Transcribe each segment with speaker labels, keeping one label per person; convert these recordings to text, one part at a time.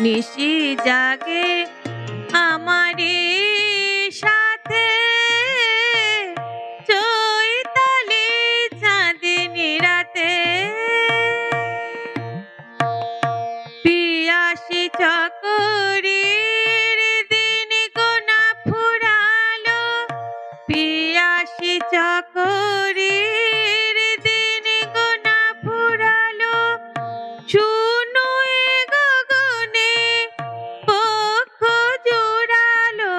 Speaker 1: নিশি জাগে আমারি সাথে, চৈতালি চাঁদিনী রাতে। পিয়াসী চকরীর দিন গোনা ফুরালো, পিয়াসী চকরীর দিন গোনা ফুরালো। শুনো এ গগনে পক্ষ জোড়ালো,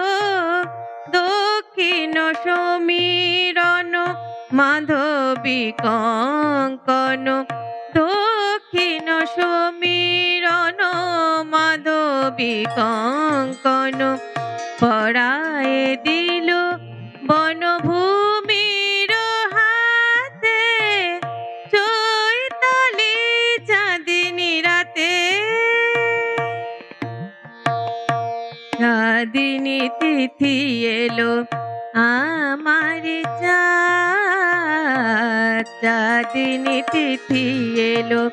Speaker 1: দক্ষিণ সমীরণ মাধবী কঙ্কন, দক্ষিণ সমীরণ মাধবী কঙ্কন। পরায়ে দিল বনভূমির হাতে, চৈতালি চাঁদিনী রাতে। চাঁদিনী তিথি এলো আমার চাঁদ, চাঁদিনী তিথি এলো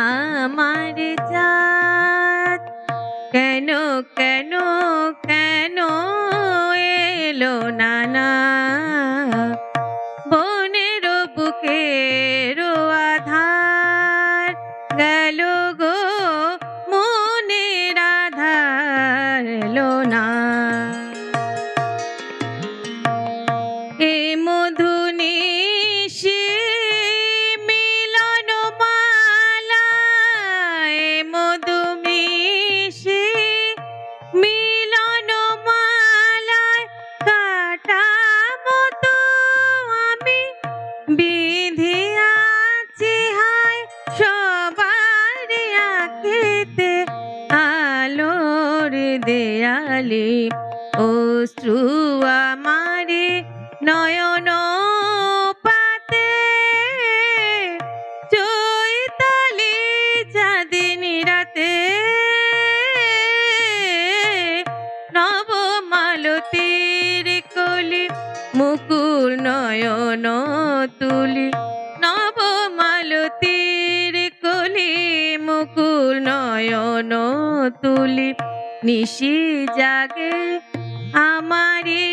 Speaker 1: আমার চাঁদ। কেন কেন কেন এলো না, বনের বুকের আধার গেল গো, মনের আধার এলো না। এ মধু নিশি মিলন মালা, এ মধু মিশি মিলন মালায় কাটাবো আমি বিধিয়াছি হায় সবার আঁখিতে। আলোর দেয়ালে অশ্রু আমারে নয়ন পাতে, চৈতালি চাঁদিনী রাতে। নবমালতীর কলি মুকুল নয়ন তুলি, নবমালতীর কলি মুকুল নয়ন তুলি। নিশি জাগে আমারি